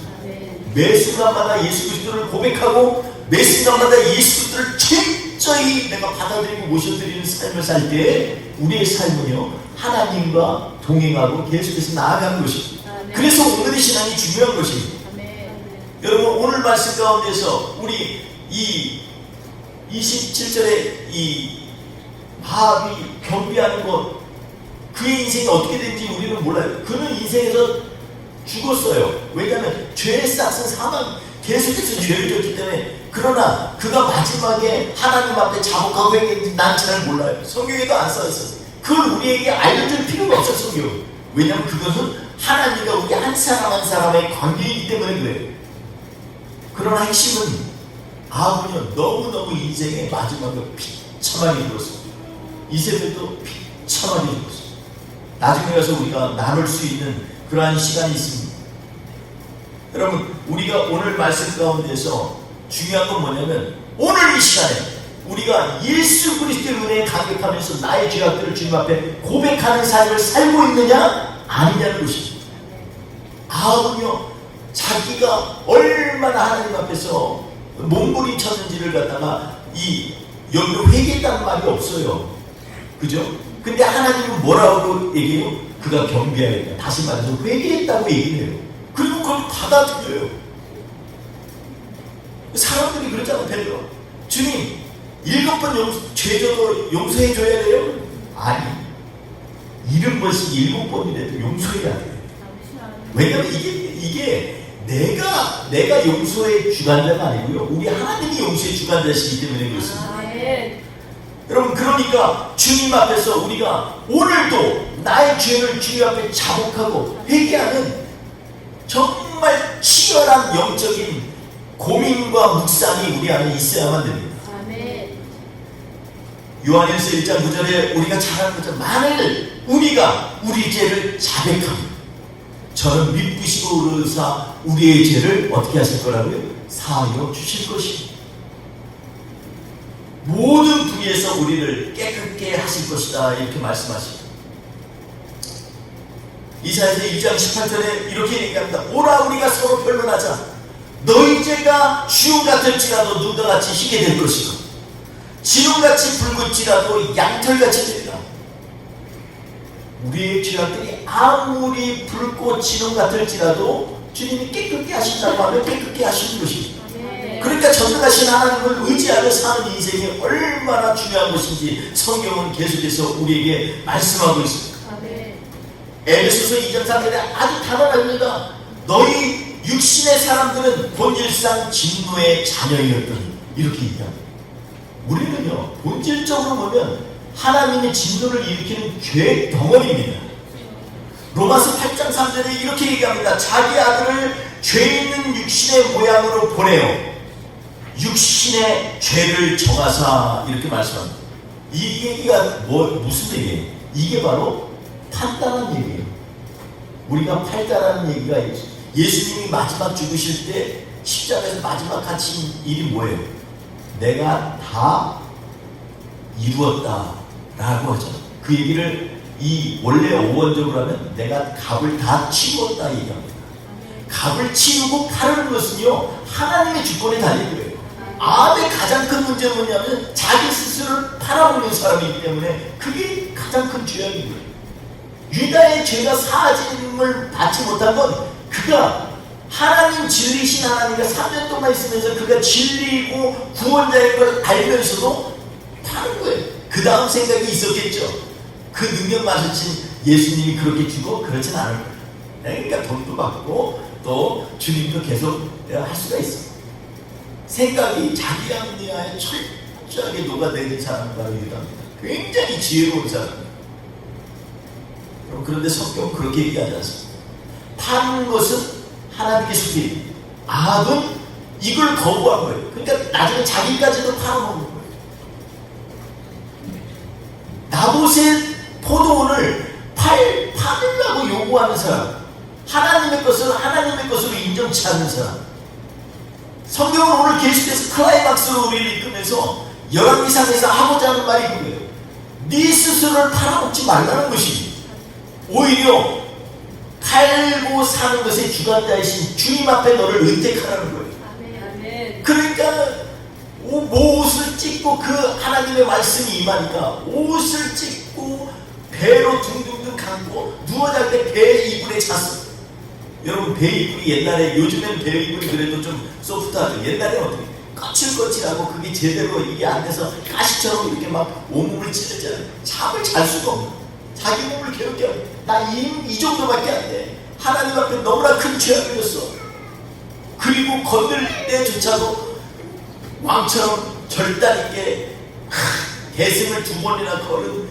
매 순간마다 예수 그리스도를 고백하고 매 순간마다 예수 그리스도를 철저히 내가 받아들이고 모셔드리는 삶을 살 때 우리의 삶은요, 하나님과 동행하고 계속해서 나아가는 것입니다. 그래서 오늘의 신앙이 중요한 것입니다. 여러분, 오늘 말씀 가운데서 우리 이 27절에 이 아합이 겸비하는 것, 그의 인생이 어떻게 된지 우리는 몰라요. 그는 인생에서 죽었어요. 왜냐하면 죄의 싹은 사망, 계속해서 죄를 졌기 때문에. 그러나 그가 마지막에 하나님 앞에 자복하고 했는지 난 잘 몰라요. 성경에도 안 써있어요. 그걸 우리에게 알려줄 필요가 없어요, 성경. 왜냐하면 그것은 하나님과 우리 한 사람 한 사람의 관계이기 때문에 그래요. 그러나 핵심은 아합은요, 너무너무 인생의 마지막에 비참하게 죽었습니다. 이세벨도 비참하게 죽었습니다. 나중에 가서 우리가 나눌 수 있는 그러한 시간이 있습니다. 여러분, 우리가 오늘 말씀 가운데서 중요한 건 뭐냐면 오늘 이 시간에 우리가 예수 그리스도의 은혜에 감격하면서 나의 죄악들을 주님 앞에 고백하는 삶을 살고 있느냐 아니냐는 것입니다. 아합은요 자기가 얼마나 하나님 앞에서 몸부림쳤는지를 갖다가 여기로 회개했다는 말이 없어요. 그죠? 근데 하나님은 뭐라고 얘기해요? 그가 겸비하였다. 다시 말해서 회개했다고 얘기해요. 그리고 그걸 받아들여요. 사람들이 그러잖아. 베드로, 주님 7번 죄져도 용서해줘야 돼요? 아니, 70번씩 7번이라도 용서해야 돼요. 왜냐면 이게 내가 용서의 주관자가 아니고요, 우리 하나님이 용서의 주관자시기 때문에 그렇습니다. 여러분, 그러니까 주님 앞에서 우리가 오늘도 나의 죄를 주님 앞에 자복하고 회개하는 정말 치열한 영적인 고민과 묵상이 우리 안에 있어야만 됩니다. 요한일서 1장 9절에 우리가 잘 아는 것처럼 만일 우리가 우리 죄를 자백하면 저는 미쁘시고 의로우사 우리의 죄를 어떻게 하실 거라고요? 사하여 주실 것입니다. 모든 부위에서 우리를 깨끗게 하실 것이다, 이렇게 말씀하십니다. 이사야서 2장 18절에 이렇게 얘기합니다. 오라 우리가 서로 변론하자. 너희 죄가 주홍 같을지라도 눈과 같이 희게 될 것이고 진홍같이 붉을지라도 양털같이 되리라. 우리의 죄악들이 아무리 붉고 진홍 같을지라도 주님이 깨끗게 하신다고 하면 깨끗게 하시는 것입니다. 그러니까 전능하신 하나님을 의지하며 사는 인생이 얼마나 중요한 것인지 성경은 계속해서 우리에게 말씀하고 있습니다. 에베소서 2장 3절에 아주 단언합니다. 너희 육신의 사람들은 본질상 진노의 자녀이었더니, 이렇게 얘기합니다. 우리는요 본질적으로 보면 하나님의 진노를 일으키는 죄 덩어리입니다. 로마서 8장 3절에 이렇게 얘기합니다. 자기 아들을 죄 있는 육신의 모양으로 보내어 육신의 죄를 정하사, 이렇게 말씀합니다. 이 얘기가 무슨 얘기예요? 이게 바로 판단한 얘기예요. 우리가 판단하는 얘기가 있죠. 예수님이 마지막 죽으실 때 십자가에서 마지막 하신 일이 뭐예요? 내가 다 이루었다 라고 하죠. 그 얘기를 원래 어원적으로 하면 내가 값을 다 치루었다 얘기합니다. 값을 치우고 팔는 것은요 하나님의 주권에 달린 거예요. 아합의 가장 큰 문제는 뭐냐면 자기 스스로를 팔아먹는 사람이기 때문에 그게 가장 큰 죄악인 거예요. 유다의 죄가 사하짐을 받지 못한 건 그가 하나님 진리신 하나님과 3년 동안 있으면서 그가 진리이고 구원자인 걸 알면서도 파는 거예요. 그 다음 생각이 있었겠죠. 그 능력 마주친 예수님이 그렇게 주고 그렇진 않을 거예요. 그러니까 돈도 받고 또 주님도 계속 할 수가 있어. 생각이 자기 합리화에 철저하게 녹아내는 사람이 바로 유다입니다. 굉장히 지혜로운 사람이에요. 그런데 성경은 그렇게 얘기하지 않습니다. 파는 것은 하나님께 속해. 아합은 이걸 거부한 거예요. 그러니까 나중에 자기까지도 팔아먹는 거예요. 나봇의 포도원을 팔으려고 요구하는 사람, 하나님의 것을 하나님의 것으로 인정치 않는 사람. 성경은 오늘 계속해서 클라이막스로 우리를 이끌면서 열왕기상에서 하고자 하는 말이 그거예요. 네 스스로를 팔아먹지 말라는 것입니다. 오히려 팔고 사는 것의 주관자이신 주님 앞에 너를 의택하라는 거예요. 그러니까 옷을 찢고 그 하나님의 말씀이 임하니까 옷을 찢고 배로 둥둥둥 감고 누워 잘 때 배 이불에 잤어. 여러분, 배 이불이 옛날에, 요즘에는 배 이불이 그래도 좀 소프트하죠. 옛날에 어떻게 거칠거칠하고 그게 제대로 이게 안 돼서 가시처럼 이렇게 막 온몸을 찢었잖아요. 잠을 잘 수가 없는, 자기 몸을 괴롭게 하고, 나 이 정도밖에 안 돼. 하나님 앞에 너무나 큰 죄악을 졌어. 그리고 건들 때조차도 왕처럼 절단 있게 대승을 2번이나 걸은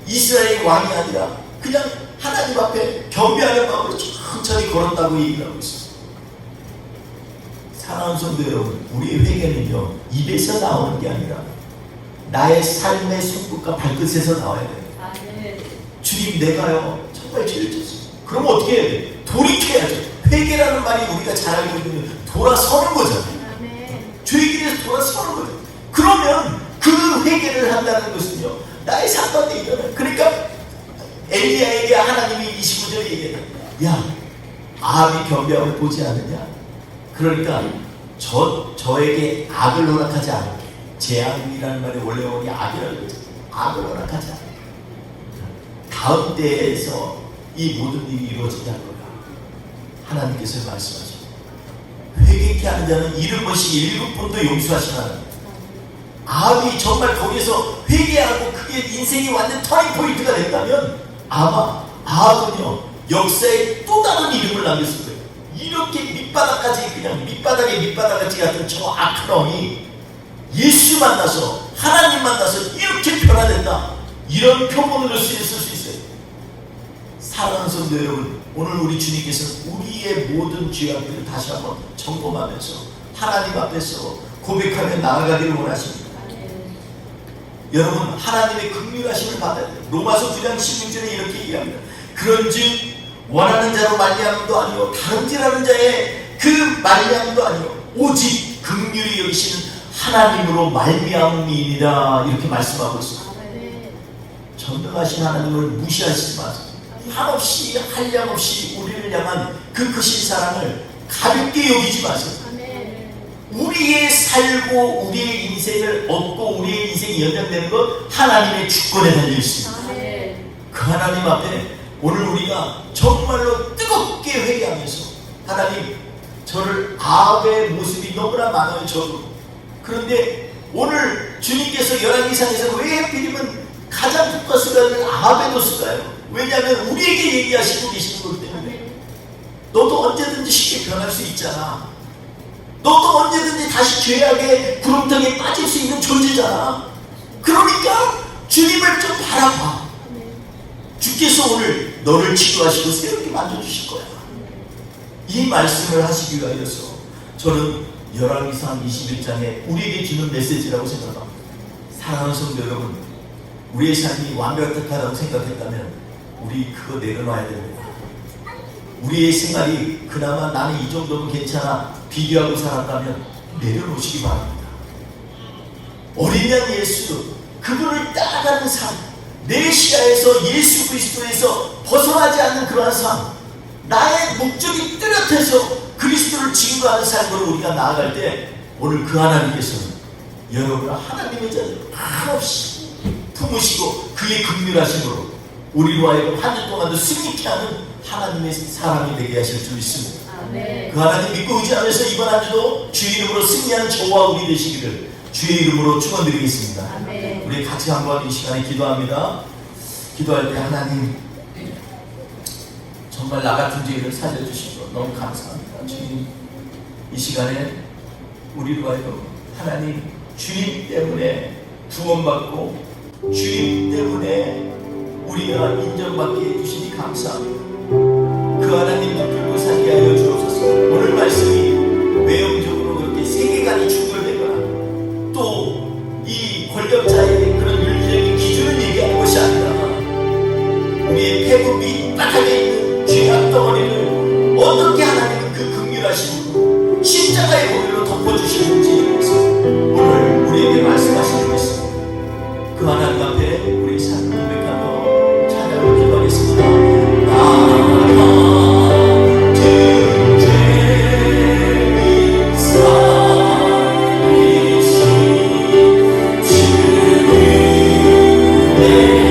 이스라엘 왕이 아니라 그냥 하나님 앞에 겸비하는 마음으로 천천히 걸었다고 얘기를 하고 있습니다. 사랑하는 성도 여러분, 우리의 회개는요 입에서 나오는 게 아니라 나의 삶의 손끝과 발끝에서 나와야 돼요. 주님, 내가요 정말 죄를 졌어요. 그럼 어떻게 해야 돼? 돌이켜야죠. 회개라는 말이 우리가 잘 알고 있는 돌아서는 거잖아요. 죄의 길에서 돌아서는 거예요. 그러면 그 회개를 한다는 것은요, 나의 상관이 일어나요. 그러니까 엘리야에게 하나님이 29절에 얘기해요. 야, 아합이 겸비함을 보지 않느냐? 그러니까 저에게 악을 허락하지 않을게. 재앙이라는 말의 원래 원이 악이라는 거죠. 악을 허락하지 않을게. 다음 때에서 이 모든 일이 이루어진다는 거야. 하나님께서 말씀하시고, 회개케 하는 자는 70번씩 7번도 용서하시는 하나님. 아합이 정말 거기서 회개하고 그게 인생이 완전 터닝포인트가 됐다면 아마 아합은요, 역사에 또 다른 이름을 남겼을 거예요. 이렇게 밑바닥까지, 그냥 밑바닥에 밑바닥까지 같은 저 악한 왕이 예수 만나서, 하나님 만나서 이렇게 변화된다, 이런 표본을 넣을 수 있을 수 있어요. 사랑하는 성도 여러분, 오늘 우리 주님께서 우리의 모든 죄악들을 다시 한번 점검하면서 하나님 앞에서 고백하며 나아가기를 원하십니다. 여러분, 하나님의 긍휼하심을 받아야 돼요. 로마서 9장 16절에 이렇게 얘기합니다. 그런즉 원하는 자로 말미암음도 아니요 다름질하는 자의 그 말미암음도 아니요 오직 긍휼히 여기시는 하나님으로 말미암음이니라, 이렇게 말씀하고 있습니다. 전능하신 하나님을 무시하시지 마세요. 한없이 한량없이 우리를 향한 그 크신 사랑을 가볍게 여기지 마세요. 우리의 살고 우리의 인생을 얻고 우리의 인생이 연장되는 것 하나님의 주권에 달려 있습니다. 그 하나님 앞에 오늘 우리가 정말로 뜨겁게 회개하면서, 하나님, 저를 아합의 모습이 너무나 많아요, 저도. 그런데 오늘 주님께서 열왕기상에서 왜 하필이면 가장 포커스가 아합에도 쓸까요? 왜냐하면 우리에게 얘기하시고 계시는 거기 때문에. 너도 언제든지 쉽게 변할 수 있잖아. 너도 언제든지 다시 죄악의 구름통에 빠질 수 있는 존재잖아. 그러니까 주님을 좀 바라봐. 주께서 오늘 너를 치유하시고 새롭게 만져주실 거야. 이 말씀을 하시기 위하여서 저는 열왕기상 21장에 우리에게 주는 메시지라고 생각합니다. 사랑하는 성도 여러분, 우리의 삶이 완벽하다고 생각했다면 우리 그거 내려놔야 됩니다. 우리의 생활이 그나마 나는 이 정도면 괜찮아 비교하고 살았다면 내려놓으시기 바랍니다. 어린 양 예수, 그분을 따라가는 삶, 내 시야에서 예수 그리스도에서 벗어나지 않는 그러한 삶, 나의 목적이 뚜렷해서 그리스도를 증거하는 삶으로 우리가 나아갈 때 오늘 그 하나님께서는 여러분을 하나님의 자녀로 한없이 품으시고 그의 긍휼하심으로 우리로 하여금 한 주 동안도 승리케 하는 하나님의 사람이 되게 하실 줄 믿습니다. 그 하나님 믿고 의지하면서 이번 한 주도 주의 이름으로 승리하는 저와 우리 되시기를 주의 이름으로 축원드리겠습니다. 우리 같이 한번 이 시간에 기도합니다. 기도할 때 하나님, 정말 나 같은 죄를 살려주시고 너무 감사합니다. 주님, 이 시간에 우리로 하여금 하나님 주님 때문에 구원받고 주님 때문에 우리가 인정받게 해주시니 감사합니다. 그 하나님 붙들고 살게 하여 주옵소서. 오늘 말씀이 외형적으로 그렇게 세계관이 충돌되거나 또 이 권력자의 그런 윤리적인 기준을 얘기하는 것이 아니라 우리의 폐부 밑바닥에 있는 죄악 덩어리를 어떻게 하나님은 그 긍휼하심으로 십자가의 보혈로 덮어주시는지에 대해서 오늘 우리에게 말씀하시는 것입니다. 그 하나님 앞에 우리 삶을 고백하며 찬양을 기도하겠습니다. 내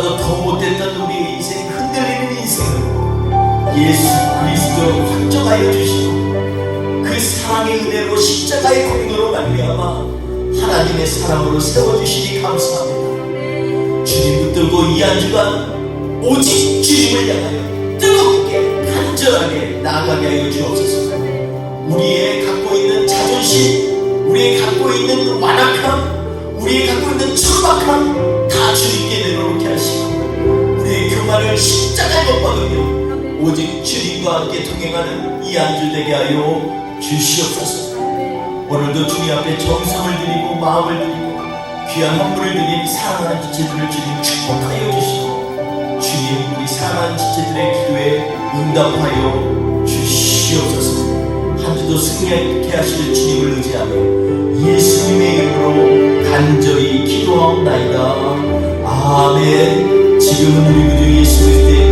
전보다도 더 못됐던 우리의 인생, 흔들리는 인생을 예수 그리스도 확정하여 주시고 그 사랑의 은혜로 십자가의 공로로 말미암아 하나님의 사랑으로 세워주시니 감사합니다. 주님 붙들고 이 한 주간 오직 주님을 향하여 뜨겁게 간절하게 나아가게 하여 주옵소서. 우리의 갖고 있는 자존심, 우리의 갖고 있는 완악함, 우리의 갖고 있는 천박함 다 주님께 내려놓게 하시고 우리의 교만을 십자가에 못 박으며 오직 주님과 함께 동행하는 이 한 주 되게 하여 주시옵소서. 오늘도 주님 앞에 정성을 드리고 마음을 드리고 귀한 헌물을 드린 사랑하는 지체들을 주님 축복하여 주시고 주님 우리 사랑하는 지체들의 기도에 응답하여 주시옵소서. 한 주도 승리하게 하실 주님을 의지하며 예수님의 이름으로 간절히 기도하옵나이다. 아멘. 지금은 우리 구주 예수 그리스도의